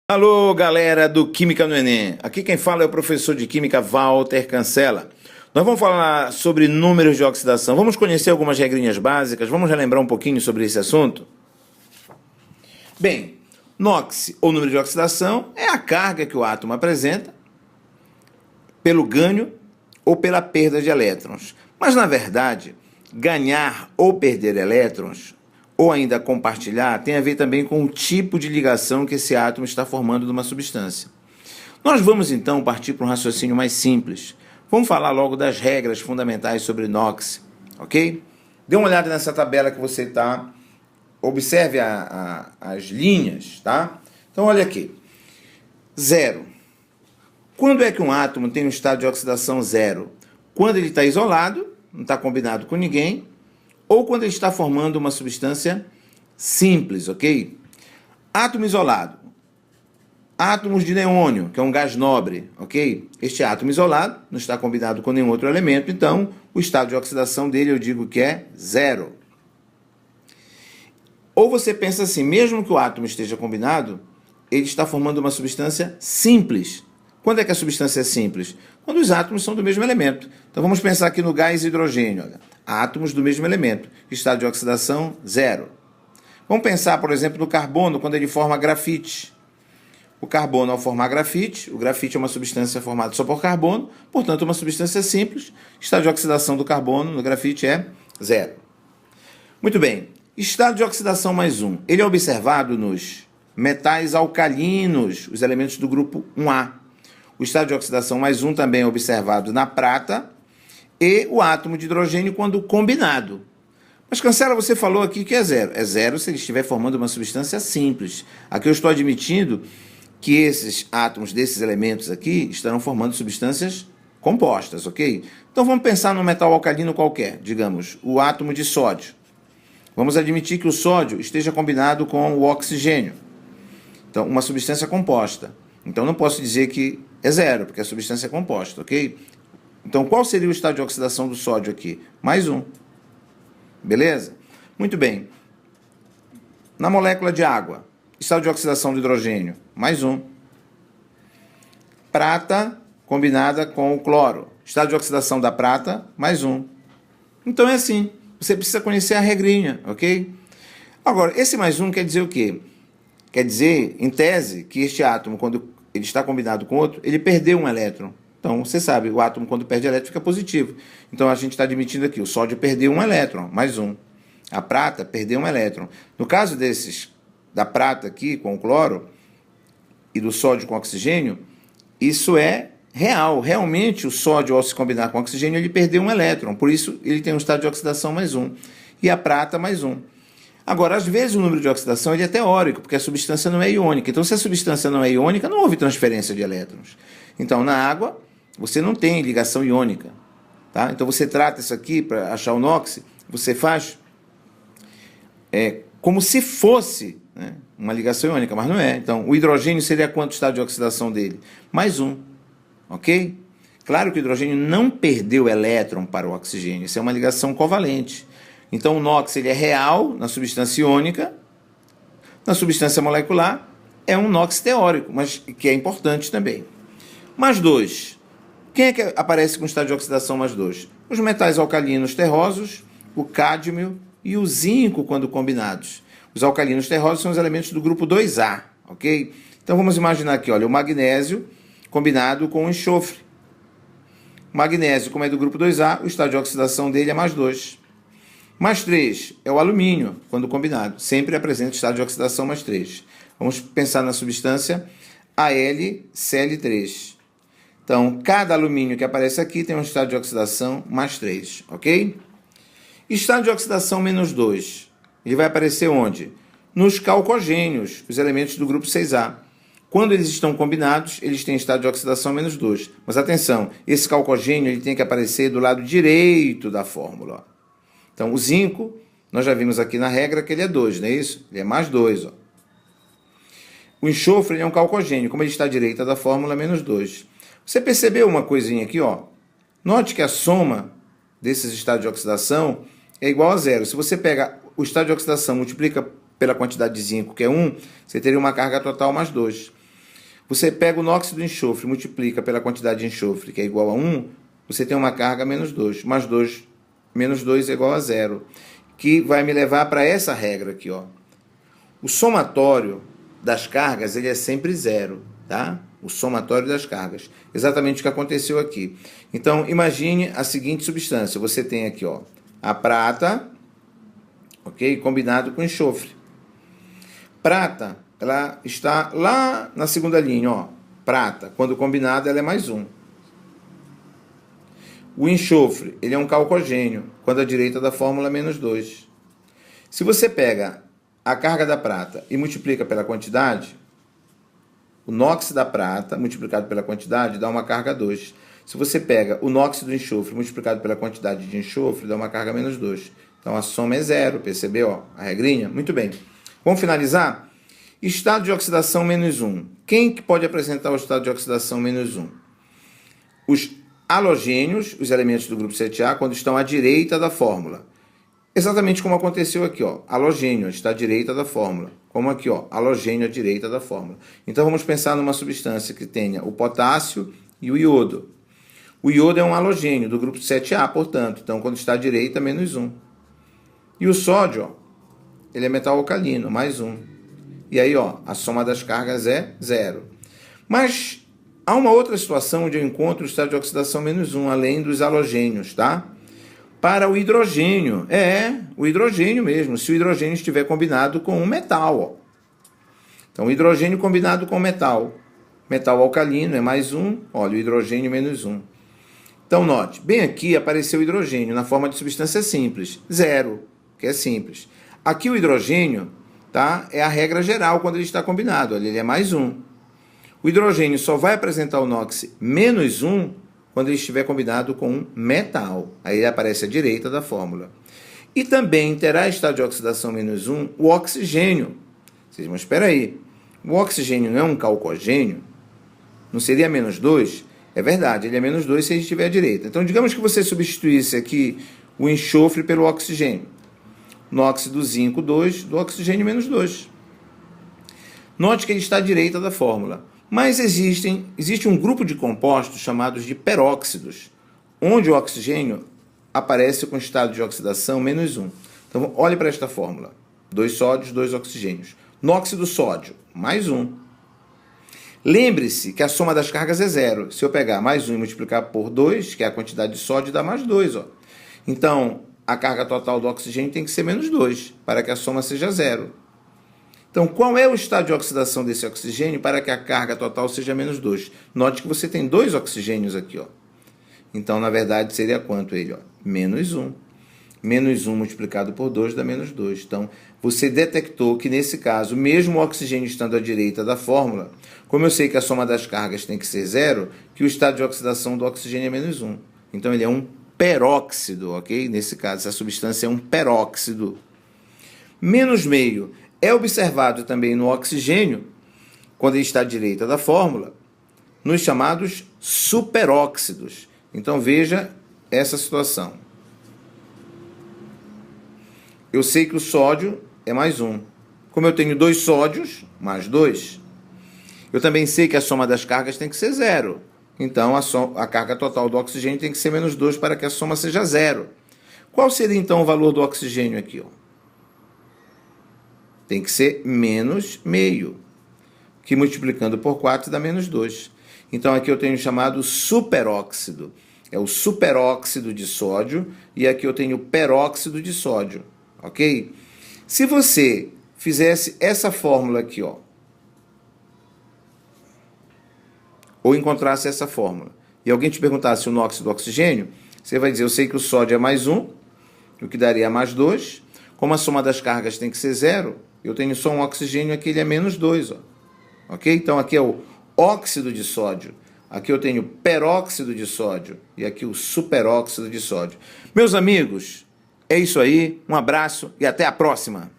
Alô, galera do Química no Enem. Aqui quem fala é o professor de Química Walter Cancela. Nós vamos falar sobre números de oxidação. Vamos conhecer algumas regrinhas básicas, vamos relembrar um pouquinho sobre esse assunto? Bem, NOx, ou número de oxidação, é a carga que o átomo apresenta pelo ganho ou pela perda de elétrons. Mas, na verdade, ganhar ou perder elétrons ou ainda compartilhar, tem a ver também com o tipo de ligação que esse átomo está formando numa substância. Nós vamos então partir para um raciocínio mais simples. Vamos falar logo das regras fundamentais sobre NOx, ok? Dê uma olhada nessa tabela que você está, observe as linhas, tá? Então olha aqui, 0. Quando é que um átomo tem um estado de oxidação 0? Quando ele está isolado, não está combinado com ninguém, ou quando ele está formando uma substância simples, ok? Átomo isolado. Átomos de neônio, que é um gás nobre, ok? Este átomo isolado não está combinado com nenhum outro elemento, então o estado de oxidação dele eu digo que é 0. Ou você pensa assim, mesmo que o átomo esteja combinado, ele está formando uma substância simples. Quando é que a substância é simples? Quando os átomos são do mesmo elemento. Então vamos pensar aqui no gás hidrogênio. Olha. Átomos do mesmo elemento. Estado de oxidação, 0. Vamos pensar, por exemplo, no carbono, quando ele forma grafite. O carbono, ao formar grafite, o grafite é uma substância formada só por carbono, portanto, uma substância simples. Estado de oxidação do carbono no grafite é 0. Muito bem. Estado de oxidação mais 1. Ele é observado nos metais alcalinos, os elementos do grupo 1A. O estado de oxidação mais 1 também é observado na prata e o átomo de hidrogênio quando combinado. Mas, Cancela, você falou aqui que é 0. É 0 se ele estiver formando uma substância simples. Aqui eu estou admitindo que esses átomos desses elementos aqui estarão formando substâncias compostas, ok? Então vamos pensar num metal alcalino qualquer, digamos, o átomo de sódio. Vamos admitir que o sódio esteja combinado com o oxigênio. Então, uma substância composta. Então não posso dizer que é 0, porque a substância é composta, ok? Então qual seria o estado de oxidação do sódio aqui? Mais 1. Beleza? Muito bem. Na molécula de água, estado de oxidação do hidrogênio? Mais 1. Prata combinada com o cloro. Estado de oxidação da prata? Mais 1. Então é assim. Você precisa conhecer a regrinha, ok? Agora, esse mais 1 quer dizer o quê? Quer dizer, em tese, que este átomo, quando ele está combinado com outro, ele perdeu um elétron. Então, você sabe, o átomo, quando perde elétron, fica positivo. Então, a gente está admitindo aqui, o sódio perdeu um elétron, mais 1. A prata perdeu um elétron. No caso desses, da prata aqui, com o cloro, e do sódio com oxigênio, isso é real. Realmente, o sódio, ao se combinar com o oxigênio, ele perdeu um elétron. Por isso, ele tem um estado de oxidação mais 1. E a prata, mais 1. Agora, às vezes o número de oxidação ele é teórico, porque a substância não é iônica. Então, se a substância não é iônica, não houve transferência de elétrons. Então, na água, você não tem ligação iônica. Tá? Então, você trata isso aqui, para achar o NOx, você faz como se fosse, né, uma ligação iônica, mas não é. Então, o hidrogênio seria quanto o estado de oxidação dele? Mais 1. Ok? Claro que o hidrogênio não perdeu elétron para o oxigênio. Isso é uma ligação covalente. Então, o NOx ele é real na substância iônica, na substância molecular é um NOx teórico, mas que é importante também. Mais 2. Quem é que aparece com estado de oxidação mais 2? Os metais alcalinos terrosos, o cádmio e o zinco quando combinados. Os alcalinos terrosos são os elementos do grupo 2A, ok? Então, vamos imaginar aqui, olha, o magnésio combinado com o enxofre. O magnésio, como é do grupo 2A, o estado de oxidação dele é mais 2. Mais 3 é o alumínio, quando combinado. Sempre apresenta estado de oxidação mais 3. Vamos pensar na substância AlCl3. Então, cada alumínio que aparece aqui tem um estado de oxidação mais 3, ok? Estado de oxidação menos 2. Ele vai aparecer onde? Nos calcogênios, os elementos do grupo 6A. Quando eles estão combinados, eles têm estado de oxidação menos 2. Mas atenção, esse calcogênio ele tem que aparecer do lado direito da fórmula, ó. Então, o zinco, nós já vimos aqui na regra que ele é 2, não é isso? Ele é mais 2. Ó. O enxofre ele é um calcogênio, como ele está à direita da fórmula, menos 2. Você percebeu uma coisinha aqui? Ó? Note que a soma desses estados de oxidação é igual a 0. Se você pega o estado de oxidação multiplica pela quantidade de zinco, que é 1, você teria uma carga total mais 2. Você pega o NOx do enxofre, multiplica pela quantidade de enxofre, que é igual a 1, você tem uma carga menos 2. Mais 2, menos 2 é igual a 0. Que vai me levar para essa regra aqui, ó. O somatório das cargas, ele é sempre 0, tá? O somatório das cargas. Exatamente o que aconteceu aqui. Então, imagine a seguinte substância. Você tem aqui, ó, a prata, ok? Combinado com enxofre. Prata, ela está lá na segunda linha, ó. Prata, quando combinada, ela é mais 1. O enxofre, ele é um calcogênio, quando à direita da fórmula é menos 2. Se você pega a carga da prata e multiplica pela quantidade, o NOx da prata multiplicado pela quantidade dá uma carga 2. Se você pega o NOx do enxofre multiplicado pela quantidade de enxofre, dá uma carga menos 2. Então a soma é 0, percebeu? Ó, a regrinha? Muito bem. Vamos finalizar? Estado de oxidação menos 1. Quem que pode apresentar o estado de oxidação menos 1? Os halogênios, os elementos do grupo 7A, quando estão à direita da fórmula. Exatamente como aconteceu aqui, ó. Halogênio está à direita da fórmula. Como aqui, ó, halogênio à direita da fórmula. Então vamos pensar numa substância que tenha o potássio e o iodo. O iodo é um halogênio do grupo 7A, portanto. Então quando está à direita, menos 1. E o sódio, ó, ele é metal alcalino, mais 1. E aí, ó, a soma das cargas é 0. Mas há uma outra situação onde eu encontro o estado de oxidação menos 1, além dos halogênios, tá? Para o hidrogênio, o hidrogênio mesmo, se o hidrogênio estiver combinado com um metal, ó. Então, o hidrogênio combinado com metal. Metal alcalino é mais 1, olha, o hidrogênio menos 1. Então, note, bem aqui apareceu o hidrogênio na forma de substância simples, 0, que é simples. Aqui o hidrogênio, tá, é a regra geral quando ele está combinado, olha, ele é mais 1. O hidrogênio só vai apresentar o NOx menos 1 quando ele estiver combinado com um metal. Aí ele aparece à direita da fórmula. E também terá estado de oxidação menos 1 o oxigênio. Vocês, mas espera aí, o oxigênio não é um calcogênio? Não seria menos 2? É verdade, ele é menos 2 se ele estiver à direita. Então, digamos que você substituísse aqui o enxofre pelo oxigênio. NOx do zinco 2, do oxigênio menos 2. Note que ele está à direita da fórmula. Mas existe um grupo de compostos chamados de peróxidos, onde o oxigênio aparece com estado de oxidação menos 1. Então, olhe para esta fórmula. 2 sódios, 2 oxigênios. NOx do sódio, mais 1. Lembre-se que a soma das cargas é 0. Se eu pegar mais 1 e multiplicar por 2, que é a quantidade de sódio, dá mais 2. Ó. Então, a carga total do oxigênio tem que ser menos 2, para que a soma seja 0. Então, qual é o estado de oxidação desse oxigênio para que a carga total seja menos 2? Note que você tem 2 oxigênios aqui, ó. Então, na verdade, seria quanto ele? Ó? Menos 1. Menos 1 multiplicado por 2 dá menos 2. Então, você detectou que, nesse caso, mesmo o oxigênio estando à direita da fórmula, como eu sei que a soma das cargas tem que ser 0, que o estado de oxidação do oxigênio é menos 1. Então, ele é um peróxido, ok? Nesse caso, essa substância é um peróxido. Menos meio é observado também no oxigênio, quando ele está à direita da fórmula, nos chamados superóxidos. Então, veja essa situação. Eu sei que o sódio é mais 1. Como eu tenho 2 sódios, mais 2, eu também sei que a soma das cargas tem que ser 0. Então, a carga total do oxigênio tem que ser menos 2 para que a soma seja 0. Qual seria, então, o valor do oxigênio aqui? Ó? Tem que ser menos meio, que multiplicando por 4 dá menos 2. Então, aqui eu tenho o chamado superóxido. É o superóxido de sódio, e aqui eu tenho o peróxido de sódio. Ok? Se você fizesse essa fórmula aqui, ó, ou encontrasse essa fórmula, e alguém te perguntasse o NOx do oxigênio, você vai dizer, eu sei que o sódio é mais 1, o que daria mais 2. Como a soma das cargas tem que ser 0, eu tenho só um oxigênio, aqui ele é menos 2. Ó. Ok? Então, aqui é o óxido de sódio. Aqui eu tenho peróxido de sódio. E aqui o superóxido de sódio. Meus amigos, é isso aí. Um abraço e até a próxima.